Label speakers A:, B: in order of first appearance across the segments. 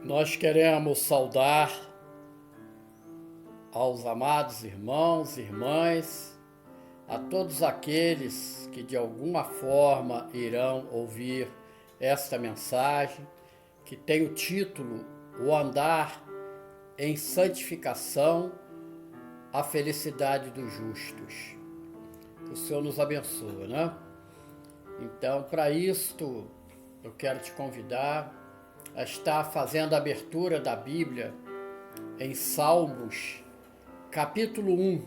A: Nós queremos saudar aos amados irmãos e irmãs, a todos aqueles que de alguma forma irão ouvir esta mensagem, que tem o título O Andar em Santificação, a Felicidade dos Justos. Que o Senhor nos abençoe, né? Então, para isto, eu quero te convidar a estar fazendo a abertura da Bíblia em Salmos, capítulo 1.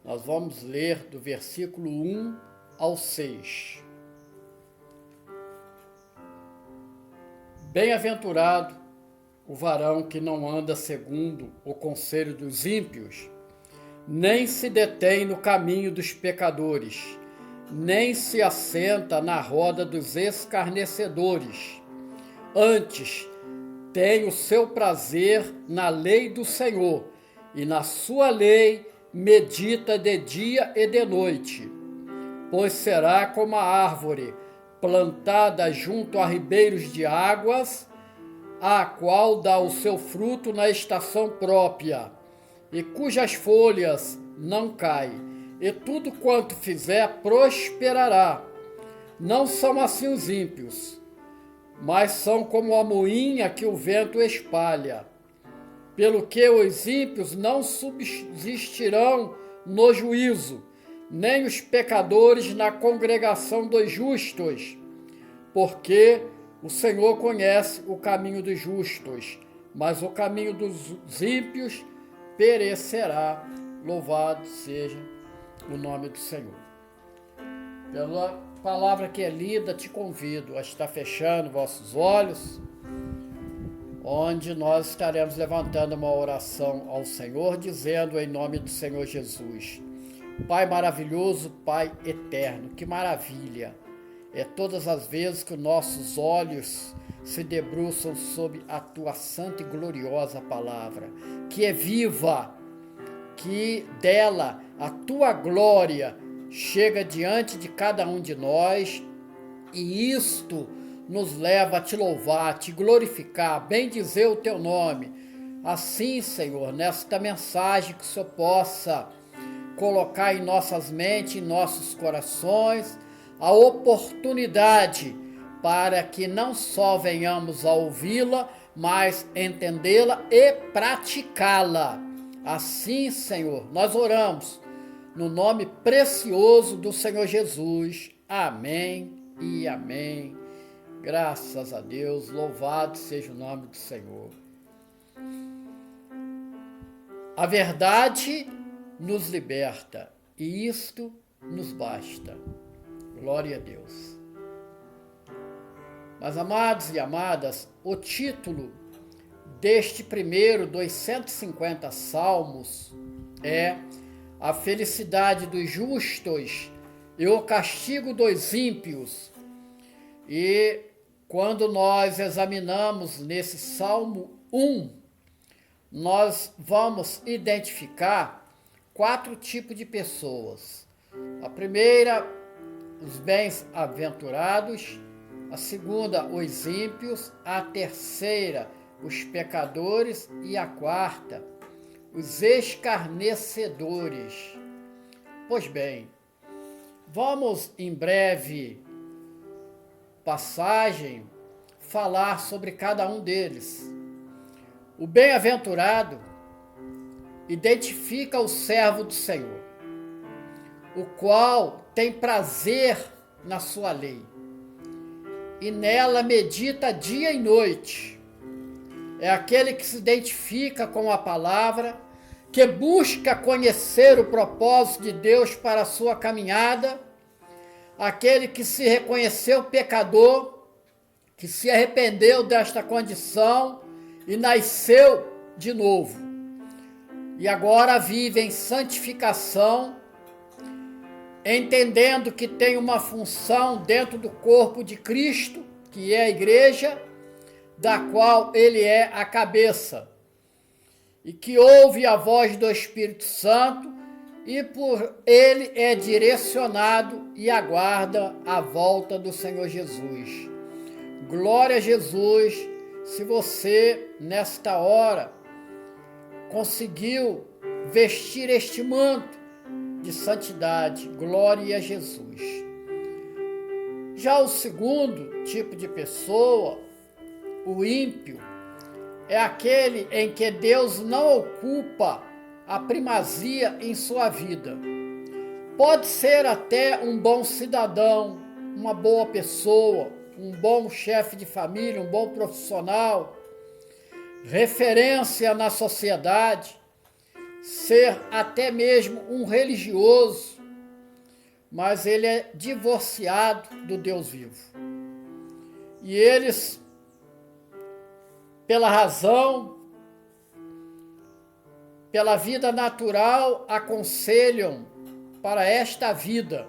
A: Nós vamos ler do versículo 1 ao 6. Bem-aventurado o varão que não anda segundo o conselho dos ímpios, nem se detém no caminho dos pecadores, nem se assenta na roda dos escarnecedores. Antes, tem o seu prazer na lei do Senhor, e na sua lei medita de dia e de noite. Pois será como a árvore plantada junto a ribeiros de águas, a qual dá o seu fruto na estação própria, e cujas folhas não caem, e tudo quanto fizer prosperará. Não são assim os ímpios, mas são como a moinha que o vento espalha. Pelo que os ímpios não subsistirão no juízo, nem os pecadores na congregação dos justos, porque o Senhor conhece o caminho dos justos, mas o caminho dos ímpios perecerá. Louvado seja o nome do Senhor. Pela palavra que é lida, te convido a estar fechando vossos olhos, onde nós estaremos levantando uma oração ao Senhor, dizendo em nome do Senhor Jesus: Pai maravilhoso, Pai eterno, que maravilha é todas as vezes que nossos olhos se debruçam sobre a tua santa e gloriosa palavra, que é viva, que dela a tua glória chega diante de cada um de nós, e isto nos leva a te louvar, a te glorificar, a bendizer o teu nome. Assim, Senhor, nesta mensagem que o Senhor possa colocar em nossas mentes, em nossos corações, a oportunidade para que não só venhamos a ouvi-la, mas entendê-la e praticá-la. Assim, Senhor, nós oramos no nome precioso do Senhor Jesus. Amém e amém. Graças a Deus, louvado seja o nome do Senhor. A verdade nos liberta, e isto nos basta. Glória a Deus. Mas, amados e amadas, o título deste primeiro dos 150 salmos é A Felicidade dos Justos e o Castigo dos Ímpios. E quando nós examinamos nesse Salmo 1, nós vamos identificar 4 tipos de pessoas. A primeira, os bem-aventurados. A segunda, os ímpios. A terceira, os pecadores. E a quarta, os escarnecedores. Pois bem, vamos em breve passagem falar sobre cada um deles. O bem-aventurado identifica o servo do Senhor, o qual tem prazer na sua lei, e nela medita dia e noite. É aquele que se identifica com a palavra, que busca conhecer o propósito de Deus para a sua caminhada, aquele que se reconheceu pecador, que se arrependeu desta condição e nasceu de novo. E agora vive em santificação, entendendo que tem uma função dentro do corpo de Cristo, que é a igreja, da qual ele é a cabeça, e que ouve a voz do Espírito Santo, e por ele é direcionado e aguarda a volta do Senhor Jesus. Glória a Jesus, se você, nesta hora, conseguiu vestir este manto de santidade, glória a Jesus. Já o segundo tipo de pessoa, o ímpio, é aquele em que Deus não ocupa a primazia em sua vida. Pode ser até um bom cidadão, uma boa pessoa, um bom chefe de família, um bom profissional, referência na sociedade, ser até mesmo um religioso, mas ele é divorciado do Deus vivo. E eles, pela razão, pela vida natural, aconselham para esta vida,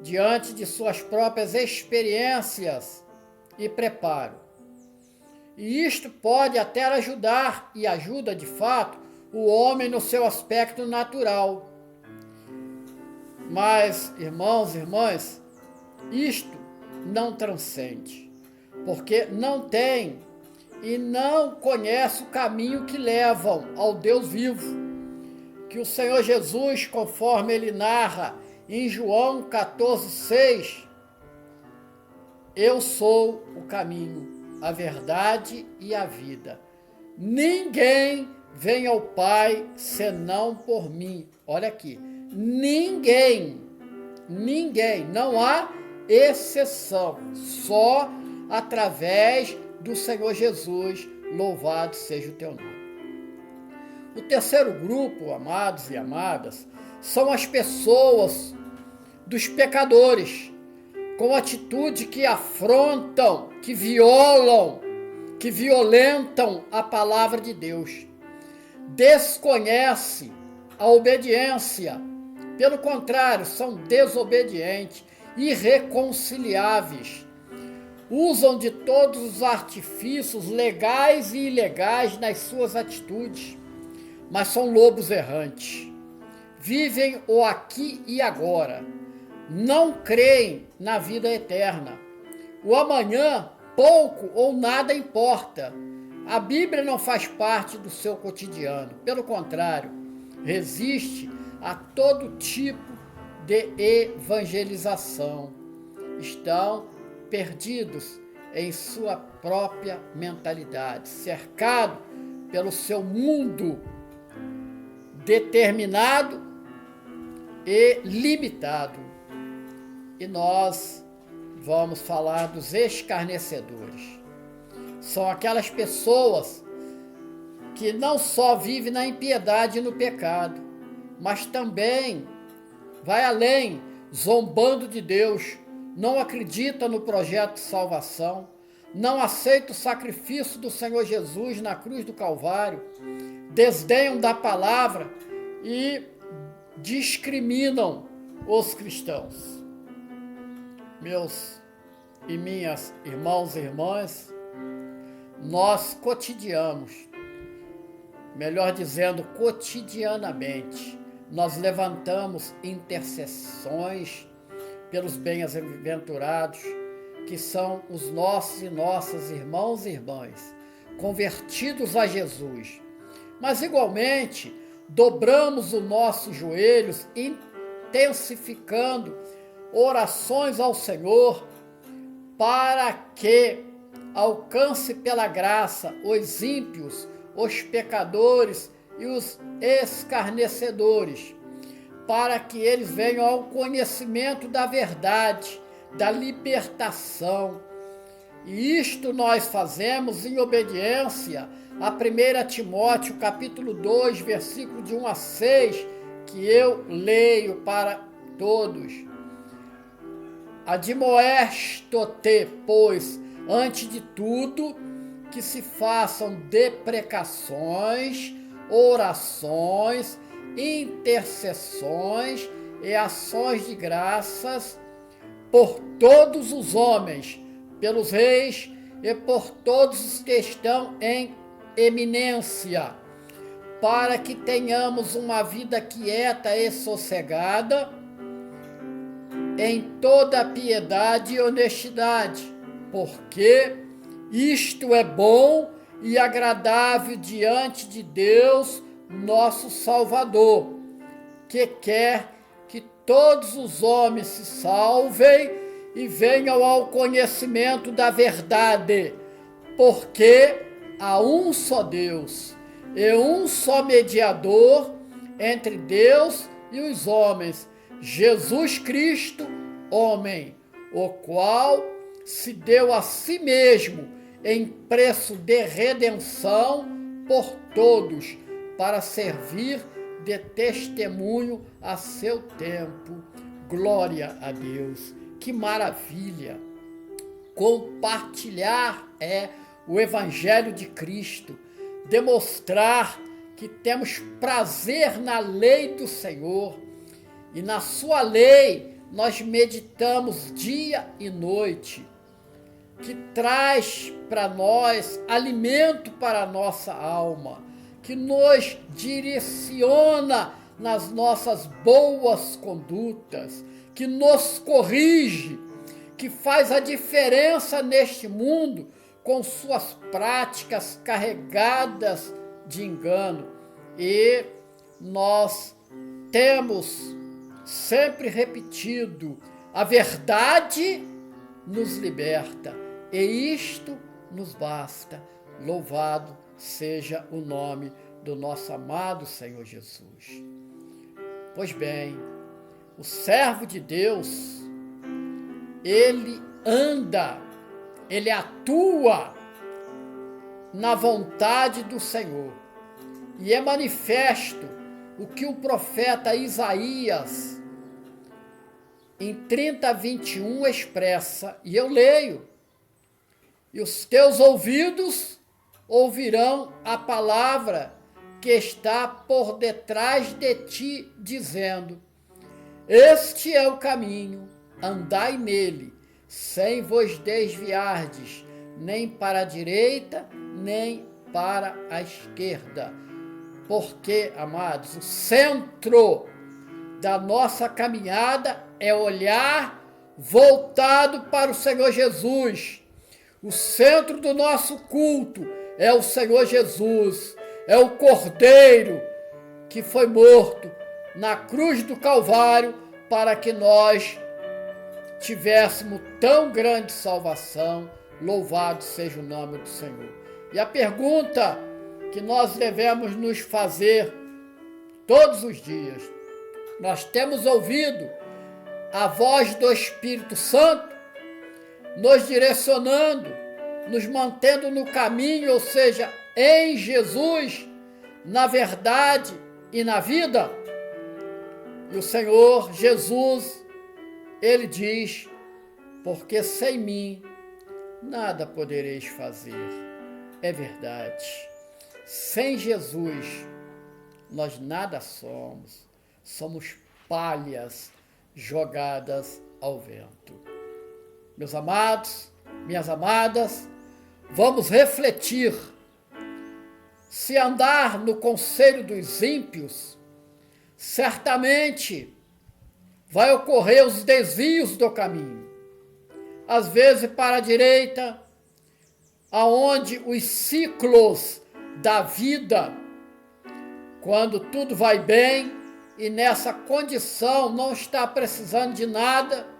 A: diante de suas próprias experiências e preparo. E isto pode até ajudar, e ajuda de fato, o homem no seu aspecto natural. Mas, irmãos e irmãs, isto não transcende, porque não tem e não conhece o caminho que levam ao Deus vivo, que o Senhor Jesus, conforme ele narra em João 14,6, eu sou o caminho, a verdade e a vida. Ninguém vem ao Pai senão por mim. Olha aqui, ninguém, não há exceção, só através do Senhor Jesus, louvado seja o teu nome. O terceiro grupo, amados e amadas, são as pessoas dos pecadores, com atitude que afrontam, que violam, que violentam a palavra de Deus. Desconhece a obediência, pelo contrário, são desobedientes, irreconciliáveis. Usam de todos os artifícios legais e ilegais nas suas atitudes, mas são lobos errantes. Vivem o aqui e agora. Não creem na vida eterna. O amanhã pouco ou nada importa. A Bíblia não faz parte do seu cotidiano. Pelo contrário, resiste a todo tipo de evangelização. Estão perdidos em sua própria mentalidade, cercado pelo seu mundo determinado e limitado. E nós vamos falar dos escarnecedores. São aquelas pessoas que não só vivem na impiedade e no pecado, mas também vai além, zombando de Deus, não acredita no projeto de salvação, não aceita o sacrifício do Senhor Jesus na cruz do Calvário, desdenham da palavra e discriminam os cristãos. Meus e minhas irmãos e irmãs, nós cotidianamente, nós levantamos intercessões pelos bem-aventurados, que são os nossos e nossas irmãos e irmãs, convertidos a Jesus. Mas, igualmente, dobramos os nossos joelhos, intensificando orações ao Senhor, para que alcance pela graça os ímpios, os pecadores e os escarnecedores, para que eles venham ao conhecimento da verdade, da libertação. E isto nós fazemos em obediência a 1 Timóteo, capítulo 2, versículo de 1 a 6, que eu leio para todos. Admoesto-te, pois, antes de tudo, que se façam deprecações, orações, intercessões e ações de graças por todos os homens, pelos reis e por todos os que estão em eminência, para que tenhamos uma vida quieta e sossegada, em toda piedade e honestidade, porque Isto é bom e agradável diante de Deus, nosso Salvador, que quer que todos os homens se salvem e venham ao conhecimento da verdade, porque há um só Deus e um só mediador entre Deus e os homens, Jesus Cristo, homem, o qual se deu a si mesmo em preço de redenção por todos, para servir de testemunho a seu tempo. Glória a Deus! Que maravilha! Compartilhar o Evangelho de Cristo, demonstrar que temos prazer na lei do Senhor, e na sua lei nós meditamos dia e noite, que traz para nós alimento para a nossa alma, que nos direciona nas nossas boas condutas, que nos corrige, que faz a diferença neste mundo com suas práticas carregadas de engano. E nós temos sempre repetido: a verdade nos liberta, e isto nos basta. Louvado seja o nome do nosso amado Senhor Jesus. Pois bem, o servo de Deus, ele anda, ele atua na vontade do Senhor. E é manifesto o que o profeta Isaías, em 30:21, expressa, e eu leio: e os teus ouvidos ouvirão a palavra que está por detrás de ti, dizendo: este é o caminho, andai nele, sem vos desviardes, nem para a direita, nem para a esquerda. Porque, amados, o centro da nossa caminhada é olhar voltado para o Senhor Jesus. O centro do nosso culto é o Senhor Jesus, é o Cordeiro que foi morto na cruz do Calvário para que nós tivéssemos tão grande salvação. Louvado seja o nome do Senhor. E a pergunta que nós devemos nos fazer todos os dias: nós temos ouvido a voz do Espírito Santo nos direcionando, nos mantendo no caminho, ou seja, em Jesus, na verdade e na vida? E o Senhor Jesus, ele diz: porque sem mim nada podereis fazer. É verdade. Sem Jesus, nós nada somos. Somos palhas jogadas ao vento. Meus amados, minhas amadas, vamos refletir. Se andar no conselho dos ímpios, certamente vai ocorrer os desvios do caminho. Às vezes para a direita, aonde os ciclos da vida, quando tudo vai bem e nessa condição não está precisando de nada,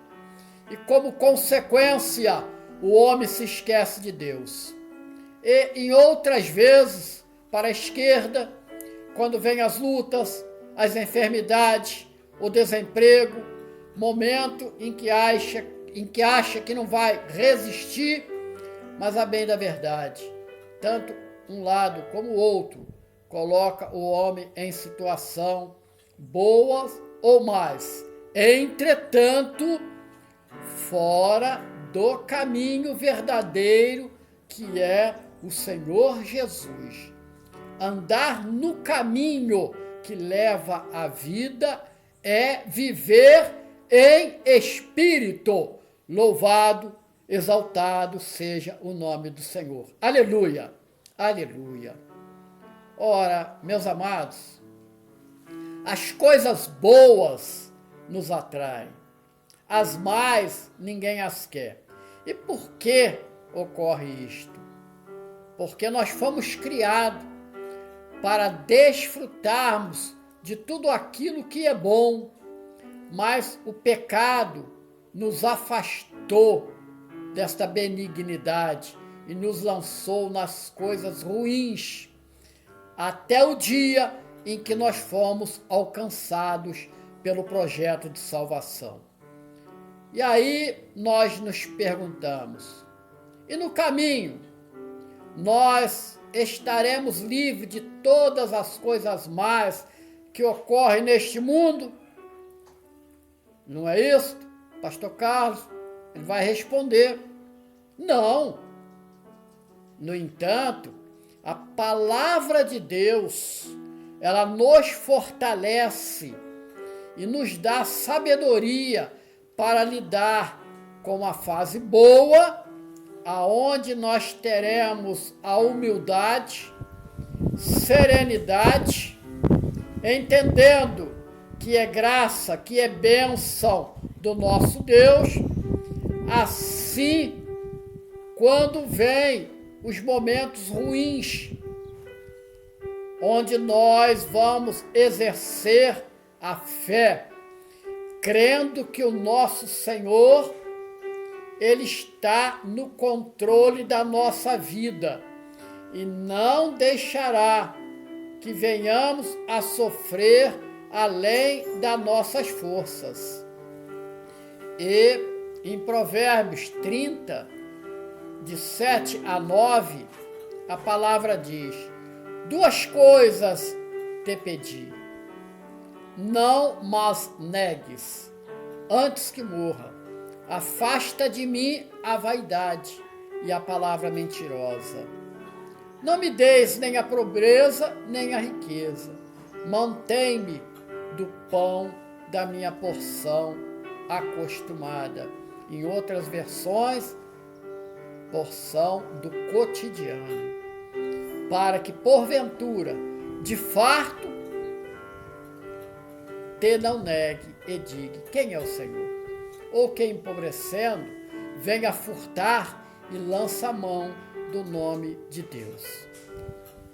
A: e como consequência o homem se esquece de Deus. E em outras vezes, para a esquerda, quando vem as lutas, as enfermidades, o desemprego, momento em que acha que não vai resistir, mas a bem da verdade, tanto um lado como o outro coloca o homem em situação boa ou mais. Entretanto, fora do caminho verdadeiro, que é o Senhor Jesus. Andar no caminho que leva à vida é viver em espírito. Louvado, exaltado seja o nome do Senhor. Aleluia, aleluia. Ora, meus amados, as coisas boas nos atraem, as más ninguém as quer. E por que ocorre isto? porque nós fomos criados para desfrutarmos de tudo aquilo que é bom, mas o pecado nos afastou desta benignidade e nos lançou nas coisas ruins, até o dia em que nós fomos alcançados pelo projeto de salvação. E aí nós nos perguntamos, e no caminho nós estaremos livres de todas as coisas más que ocorrem neste mundo? Não é isso? Pastor Carlos, ele vai responder, não. No entanto, a palavra de Deus, ela nos fortalece e nos dá sabedoria para lidar com a fase boa, aonde nós teremos a humildade, serenidade, entendendo que é graça, que é bênção do nosso Deus. Assim, quando vem os momentos ruins, onde nós vamos exercer a fé, crendo que o nosso Senhor, Ele está no controle da nossa vida e não deixará que venhamos a sofrer além das nossas forças. E em Provérbios 30, de 7 a 9, a palavra diz: 2 coisas te pedi, não mas negues, antes que morra. Afasta de mim a vaidade e a palavra mentirosa. Não me deis nem a pobreza, nem a riqueza. Mantém-me do pão da minha porção acostumada. Em outras versões, porção do cotidiano. Para que, porventura, de farto, te não negue e diga: quem é o Senhor? Ou que, empobrecendo, venha furtar e lança a mão do nome de Deus.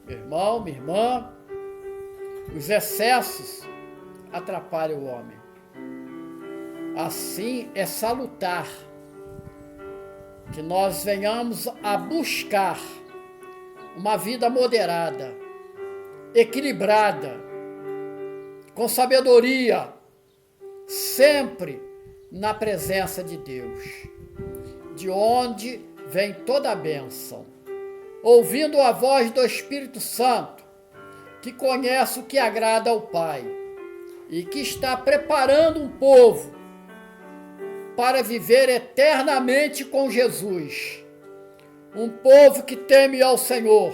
A: Meu irmão, minha irmã, os excessos atrapalham o homem. Assim é salutar que nós venhamos a buscar uma vida moderada, equilibrada, com sabedoria, sempre na presença de Deus, de onde vem toda a bênção, ouvindo a voz do Espírito Santo, que conhece o que agrada ao Pai e que está preparando um povo para viver eternamente com Jesus. Um povo que teme ao Senhor,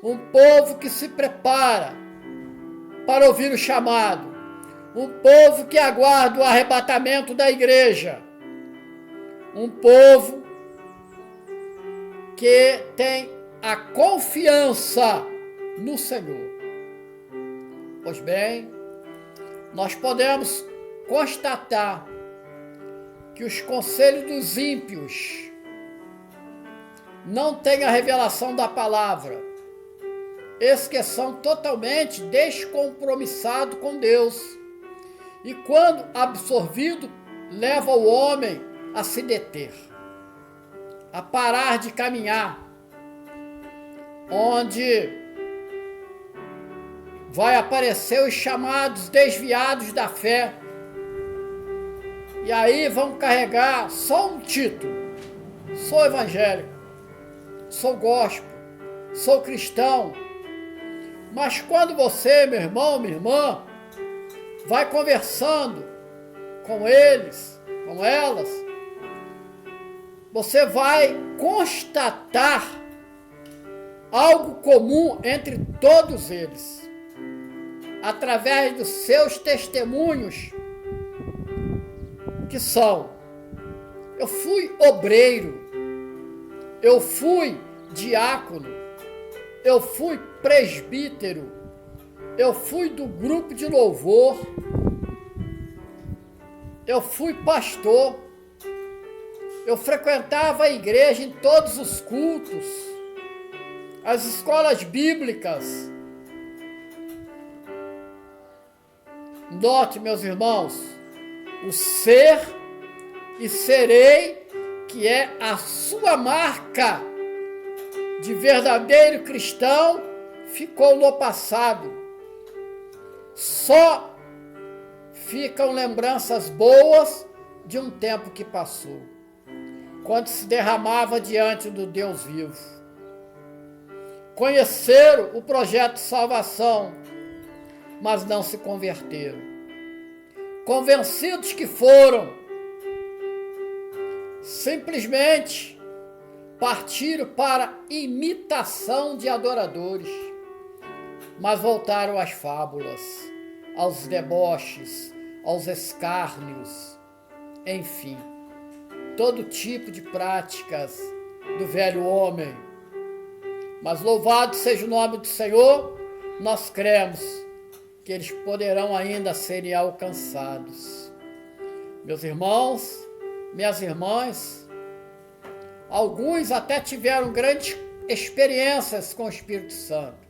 A: um povo que se prepara para ouvir o chamado, um povo que aguarda o arrebatamento da igreja, um povo que tem a confiança no Senhor. Pois bem, nós podemos constatar que os conselhos dos ímpios não têm a revelação da palavra, eles que são totalmente descompromissados com Deus, e quando absorvido, leva o homem a se deter, a parar de caminhar, onde vai aparecer os chamados desviados da fé, e aí vão carregar só um título: sou evangélico, sou gospel, sou cristão. Mas quando você, meu irmão, minha irmã, vai conversando com eles, com elas, você vai constatar algo comum entre todos eles, através dos seus testemunhos, que são: eu fui obreiro, eu fui diácono, eu fui presbítero, eu fui do grupo de louvor, eu fui pastor, eu frequentava a igreja em todos os cultos, As escolas bíblicas, note, meus irmãos, o ser e serei, que é a sua marca de verdadeiro cristão, ficou no passado. Só ficam lembranças boas de um tempo que passou, quando se derramava diante do Deus vivo. Conheceram o projeto de salvação, mas não se converteram. Convencidos que foram, simplesmente partiram para imitação de adoradores, mas voltaram às fábulas, aos deboches, aos escárnios, enfim, todo tipo de práticas do velho homem. Mas louvado seja o nome do Senhor, nós cremos que eles poderão ainda serem alcançados. Meus irmãos, minhas irmãs, alguns até tiveram grandes experiências com o Espírito Santo,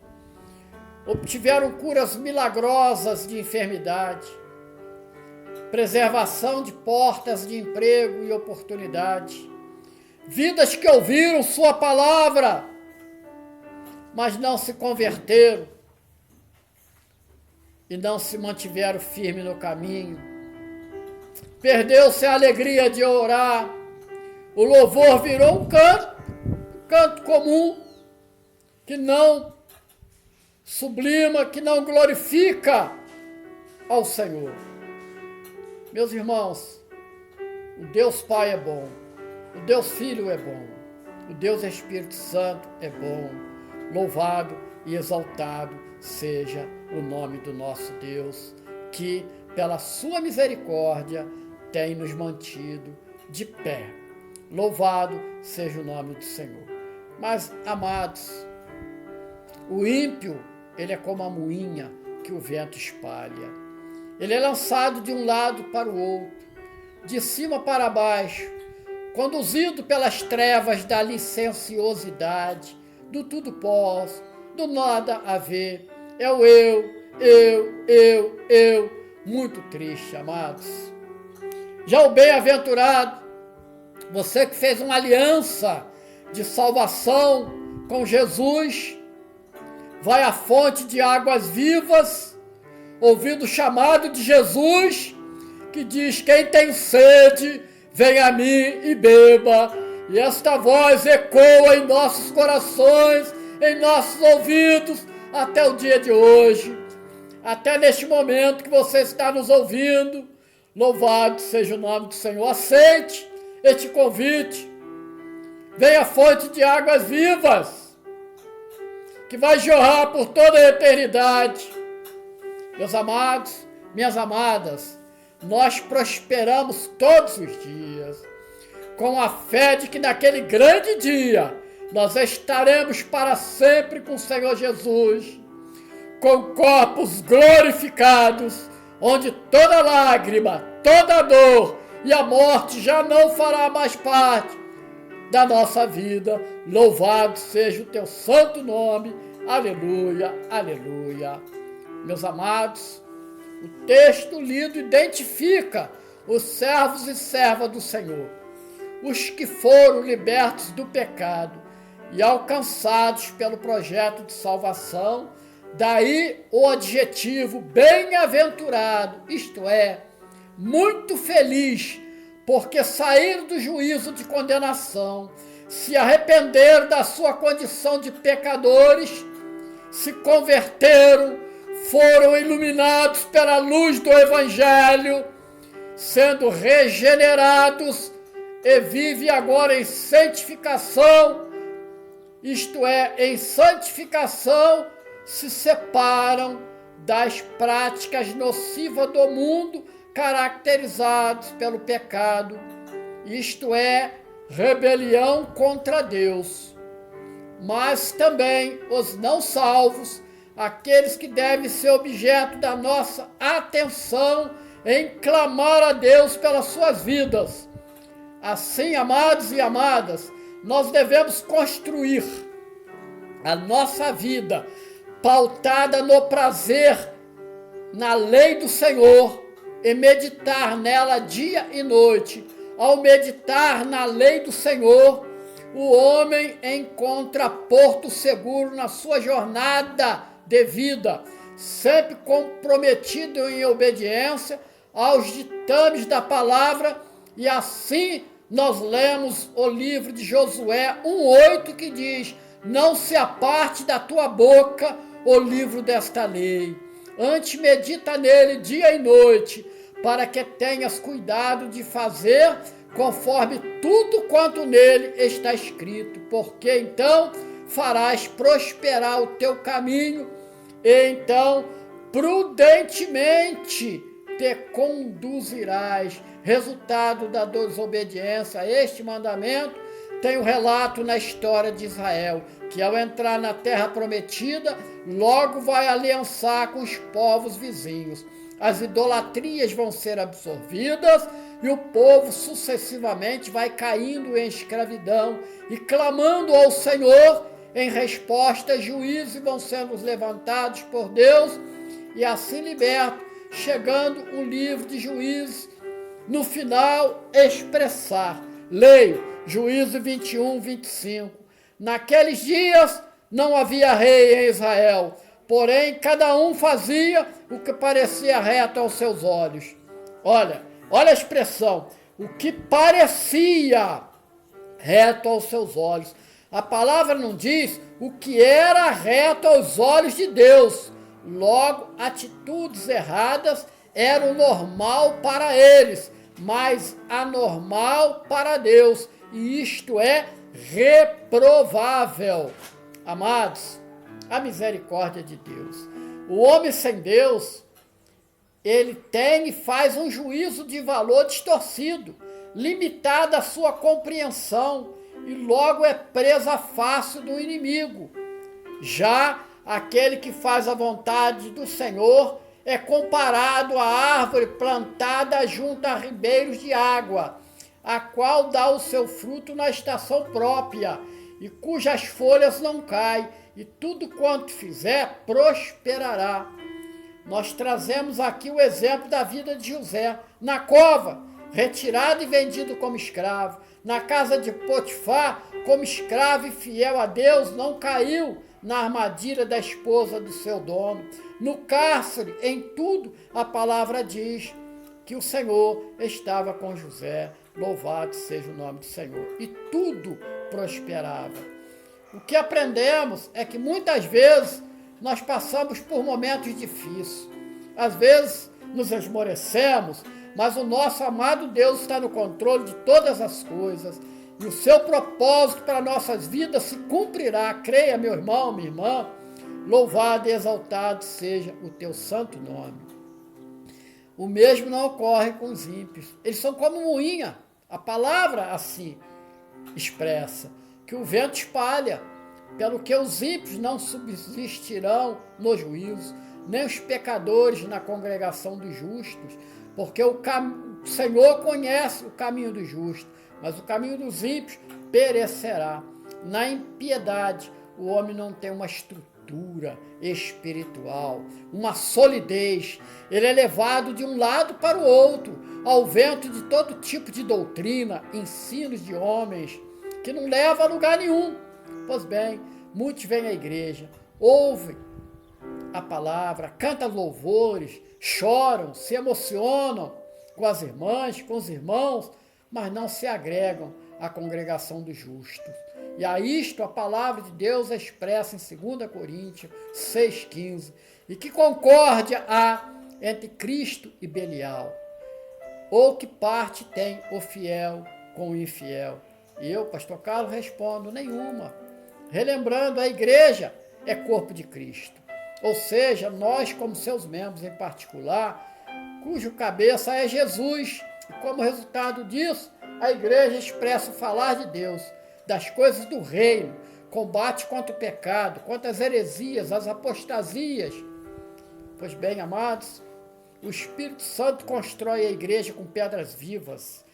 A: obtiveram curas milagrosas de enfermidade, preservação de portas de emprego e oportunidade, vidas que ouviram sua palavra, mas não se converteram e não se mantiveram firmes no caminho. Perdeu-se a alegria de orar, o louvor virou um canto comum, que não sublima, que não glorifica ao Senhor. Meus irmãos, o Deus Pai é bom, o Deus Filho é bom, o Deus Espírito Santo é bom. Louvado e exaltado seja o nome do nosso Deus, que pela sua misericórdia tem nos mantido de pé. Louvado seja o nome do Senhor. Mas, amados, o ímpio, ele é como a moinha que o vento espalha. Ele é lançado de um lado para o outro, de cima para baixo, conduzido pelas trevas da licenciosidade, do tudo posso, do nada a ver. É o eu, muito triste, amados. Já o bem-aventurado, você que fez uma aliança de salvação com Jesus, vai à fonte de águas vivas, ouvindo o chamado de Jesus, que diz: quem tem sede, vem a mim e beba. E esta voz ecoa em nossos corações, em nossos ouvidos, até o dia de hoje, até neste momento que você está nos ouvindo. Louvado seja o nome do Senhor. Aceite este convite. Venha à fonte de águas vivas, que vai jorrar por toda a eternidade. Meus amados, minhas amadas, nós prosperamos todos os dias, com a fé de que naquele grande dia nós estaremos para sempre com o Senhor Jesus, com corpos glorificados, onde toda lágrima, toda dor e a morte já não fará mais parte da nossa vida. Louvado seja o teu santo nome. Aleluia, aleluia. Meus amados, o texto lido identifica os servos e servas do Senhor, os que foram libertos do pecado e alcançados pelo projeto de salvação. Daí o adjetivo bem-aventurado, isto é, muito feliz, porque saíram do juízo de condenação, se arrependeram da sua condição de pecadores, se converteram, foram iluminados pela luz do Evangelho, sendo regenerados, e vive agora em santificação, isto é, em santificação se separam das práticas nocivas do mundo, caracterizados pelo pecado, isto é, rebelião contra Deus. Mas também os não salvos, aqueles que devem ser objeto da nossa atenção em clamar a Deus pelas suas vidas. Assim, amados e amadas, nós devemos construir a nossa vida pautada no prazer, na lei do Senhor, e meditar nela dia e noite. Ao meditar na lei do Senhor, o homem encontra porto seguro na sua jornada de vida, sempre comprometido em obediência aos ditames da palavra, e assim nós lemos o livro de Josué 1:8, que diz: não se aparte da tua boca o livro desta lei, antes medita nele dia e noite, para que tenhas cuidado de fazer conforme tudo quanto nele está escrito, porque então farás prosperar o teu caminho, e então prudentemente te conduzirás. Resultado da desobediência a este mandamento, tem o relato na história de Israel, que ao entrar na terra prometida, logo vai aliançar com os povos vizinhos. As idolatrias vão ser absorvidas e o povo sucessivamente vai caindo em escravidão e clamando ao Senhor. Em resposta, juízes vão sendo levantados por Deus e assim libertos, chegando o livro de Juízes no final expressar. Leio Juízes 21:25. Naqueles dias não havia rei em Israel, porém cada um fazia o que parecia reto aos seus olhos. Olha a expressão, o que parecia reto aos seus olhos. A palavra não diz o que era reto aos olhos de Deus. Logo, atitudes erradas eram normal para eles, mas anormal para Deus, e isto é reprovável. Amados, a misericórdia de Deus. O homem sem Deus, ele tem e faz um juízo de valor distorcido, limitado à sua compreensão, e logo é presa fácil do inimigo. Já aquele que faz a vontade do Senhor é comparado à árvore plantada junto a ribeiros de água, a qual dá o seu fruto na estação própria, e cujas folhas não caem, e tudo quanto fizer prosperará. Nós trazemos aqui o exemplo da vida de José, na cova, retirado e vendido como escravo, na casa de Potifar, como escravo e fiel a Deus, não caiu na armadilha da esposa do seu dono. No cárcere, em tudo, a palavra diz que o Senhor estava com José. Louvado seja o nome do Senhor. E tudo prosperava. O que aprendemos é que muitas vezes nós passamos por momentos difíceis. Às vezes nos esmorecemos, mas o nosso amado Deus está no controle de todas as coisas. E o seu propósito para nossas vidas se cumprirá. Creia, meu irmão, minha irmã. Louvado e exaltado seja o teu santo nome. O mesmo não ocorre com os ímpios. Eles são como moinha. A palavra assim expressa, que o vento espalha, pelo que os ímpios não subsistirão no juízo, nem os pecadores na congregação dos justos, porque o Senhor conhece o caminho do justo, mas o caminho dos ímpios perecerá. Na impiedade, o homem não tem uma estrutura espiritual, uma solidez. Ele é levado de um lado para o outro, ao vento de todo tipo de doutrina, ensinos de homens, que não leva a lugar nenhum. Pois bem, muitos vêm à igreja, ouvem a palavra, cantam louvores, choram, se emocionam com as irmãs, com os irmãos, mas não se agregam à congregação dos justos. E a isto a palavra de Deus é expressa em 2 Coríntios 6,15. E que concórdia há entre Cristo e Belial? Ou que parte tem o fiel com o infiel? E eu, pastor Carlos, respondo: nenhuma. Relembrando, a igreja é corpo de Cristo. Ou seja, nós como seus membros em particular, cujo cabeça é Jesus. E como resultado disso, a igreja expressa o falar de Deus, das coisas do reino, combate contra o pecado, contra as heresias, as apostasias. Pois bem, amados, o Espírito Santo constrói a igreja com pedras vivas.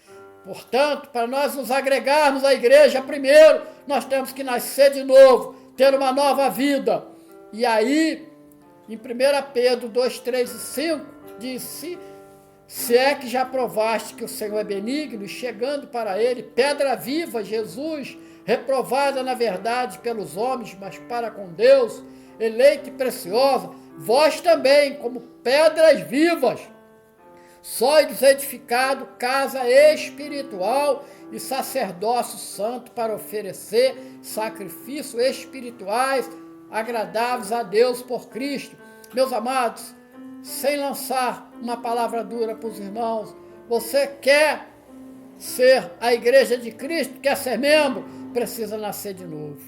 A: Portanto, para nós nos agregarmos à igreja, primeiro, nós temos que nascer de novo, ter uma nova vida. E aí, em 1 Pedro 2, 3 e 5, diz: se é que já provaste que o Senhor é benigno, e chegando para ele, pedra viva, Jesus, reprovada na verdade pelos homens, mas para com Deus, eleita e preciosa, vós também, como pedras vivas, sois edificado casa espiritual e sacerdócio santo para oferecer sacrifícios espirituais agradáveis a Deus por Cristo. Meus amados, sem lançar uma palavra dura para os irmãos, você quer ser a igreja de Cristo, quer ser membro, precisa nascer de novo,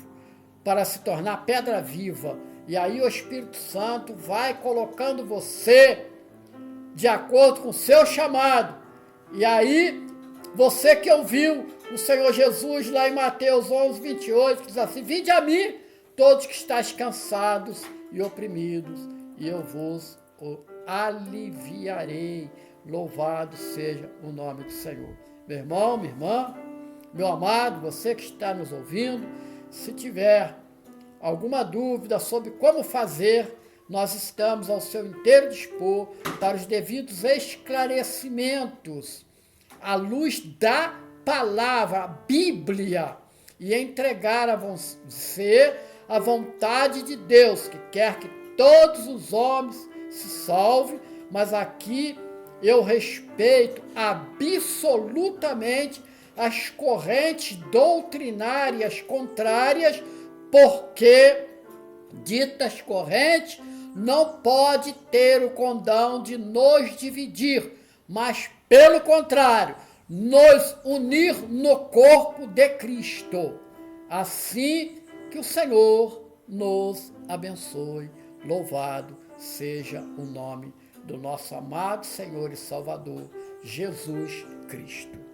A: para se tornar pedra viva. E aí o Espírito Santo vai colocando você de acordo com o seu chamado. E aí, você que ouviu o Senhor Jesus lá em Mateus 11, 28, diz assim: vinde a mim, todos que estáis cansados e oprimidos, e eu vos aliviarei. Louvado seja o nome do Senhor. Meu irmão, minha irmã, meu amado, você que está nos ouvindo, se tiver alguma dúvida sobre como fazer, nós estamos ao seu inteiro dispor para os devidos esclarecimentos, à luz da palavra, a Bíblia, e entregar a você a vontade de Deus, que quer que todos os homens se salvem, mas aqui eu respeito absolutamente as correntes doutrinárias contrárias, porque ditas correntes não pode ter o condão de nos dividir, mas, pelo contrário, nos unir no corpo de Cristo. Assim que o Senhor nos abençoe. Louvado seja o nome do nosso amado Senhor e Salvador, Jesus Cristo.